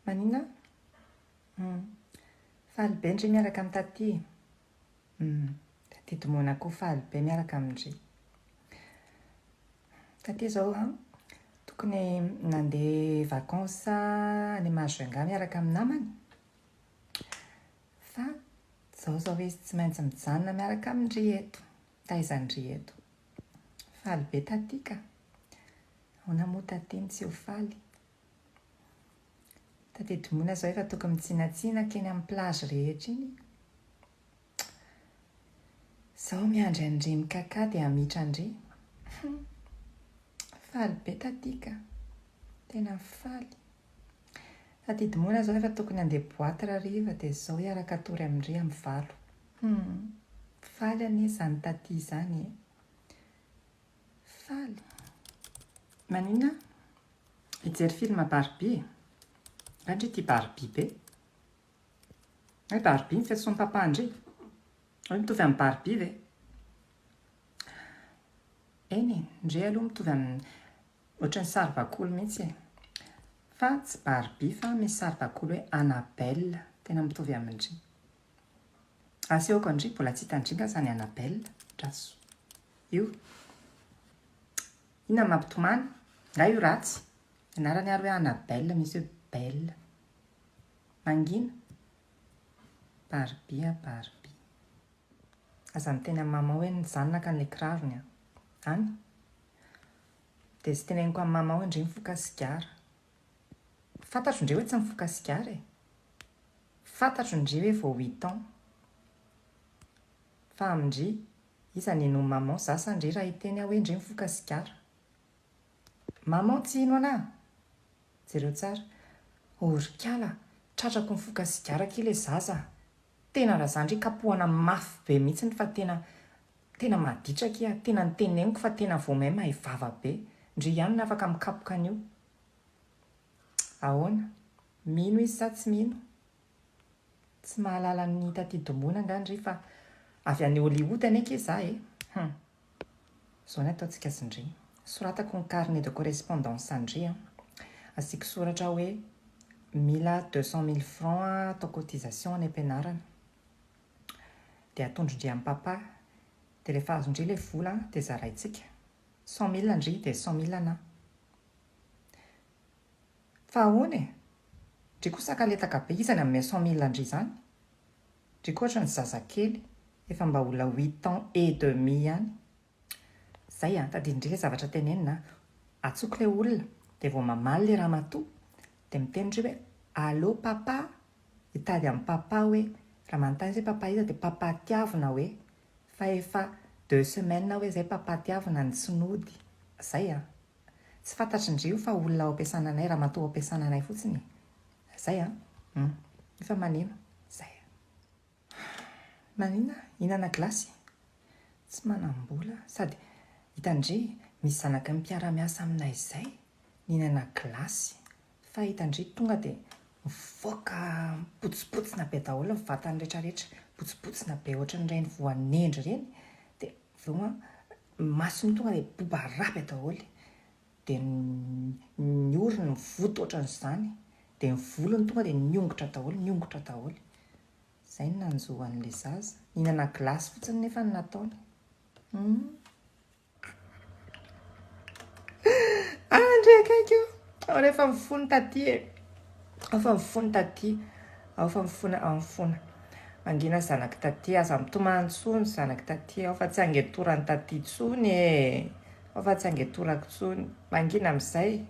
Manina? Faly be ndry miaraka amin'ny taty. Taty Domona koa faly be miaraka amindry. Taty zao tokony nandeha vacances any Majunga miaraka amin'ny namany. Fa zao izy tsy maintsy mijanona miaraka amindry eto. Taizandry eto. Faly be taty ka. Ahoana moa taty ny tsy ho faly. Taty Domona zao efa tokony mitsinatsina keny amin'ny plage rehetra iny. Zao miandry andry mikaka dia hamitra andry. Faly be taty ka. Tena faly. Taty Domona zao efa tokony handeha boaty rariva dia zao hiaraka tory amindry amin'ny valo. Faly anie izany taty izany. Faly. Manina? Hijery film Barbie. Andry ity Barbie be. Hoe Barbie ny fiantsoan'ny papa andry. Hoe mitovy amin'ny Barbie ve? Eny, ndre aloha mitovy amin'ny ohatran'ny saribakoly mihitsy. Fa tsy Barbie fa misy saribakoly hoe Annabelle. Tena mitovy amindry. Asehoko andry mbola tsy hitandringa zany Annabelle. Draso. Io. Inona mampitomany? Nga io ratsy. Anarany ary hoe Annabelle misy hoe Belle. Mangina? Barbie. Aza miteny amin'ny mama hoe nijanona ny kirarony. Any? Dia sy teneniko amin'ny mama hoe ndry mifoka sigara. Fantatro ndry hoe tsy mifoka sigara e. Fantatro ndry hoe vao 8 ans. Fa amindry, iza nino maman zasa ndry raha hiteny hoe ndry mifoka sigara. Maman tsy ino ana? Jereo tsara. Orikala, tratrako mifoka sigara kely zaza. Tena raha zandry kapohana mafy be mihitsy fa tena maditra tena niteneniko fa tena vao may mahay vava be. Ndry ihany afaka mikapoka an'io. Ahoana? Mino izy sa tsy mino? Tsy mahalala ny Taty Domona ngandry fa avy any Hollywood aneke za e. Zao ny ataontsika sindry. Soratako ny carnet de correspondance andry. Asiako soratra hoe mila 200 000 francs atao cotisation any am-pianarana. Dia atondro-ndry amin'ny papa. Dia rehefa azondry ilay vola dia zaraintsika. 100 000 andry dia 100 000 ana. Fa ahoana e? Ndry koa sakaletaka be izany amin'ny 100 000 andry izany. Ndry koa ohatran'ny zazakely efa mba olona 8 ans et demi ihany. Zay tadidindry ilay zavatra tenenina. Atsoko ilay olona dia vao mamaly ilay ramatoa dia mitendry hoe allô papa. Hitady amin'ny papa hoe raha manontany izay papa iza dia papa tiavina hoe fa efa 2 semaines hoe izay papa tiavina ny tsinody. Zay tsy fantatry ndry io fa olona ao ampiasana anay, ramatoa ao ampiasana anay fotsiny. Zay efa manino. Zay. Manina? Hinana glasy? Tsy manam-bola. Sady hitandry misy zanaky ny mpiara-miasa aminay izay. Hinana glasy. Fa hitandry tonga dia mivoaka potsipotsina be daholo ny vatany rehetrarehetra. Potsipotsina be ohatran'ireny voan'endry ireny. Dia vao masony tonga dia boba be daholo. Dia ny orony mivoto ohatran'izany. Dia ny volony tonga dia niongotra daholo. Zay no nanjohan'ilay zaza. Hinana glasy fotsiny nefa ny nataony. Andry akaiky io. Ao rehefa mifony taty e. Ao fa mifona. Mangina zanaky taty. Aza mitomany tsony zanaky taty. Ao fa tsy angetorany taty tsony e. Ao fa tsy angetorako tsony. Mangina amin'izay.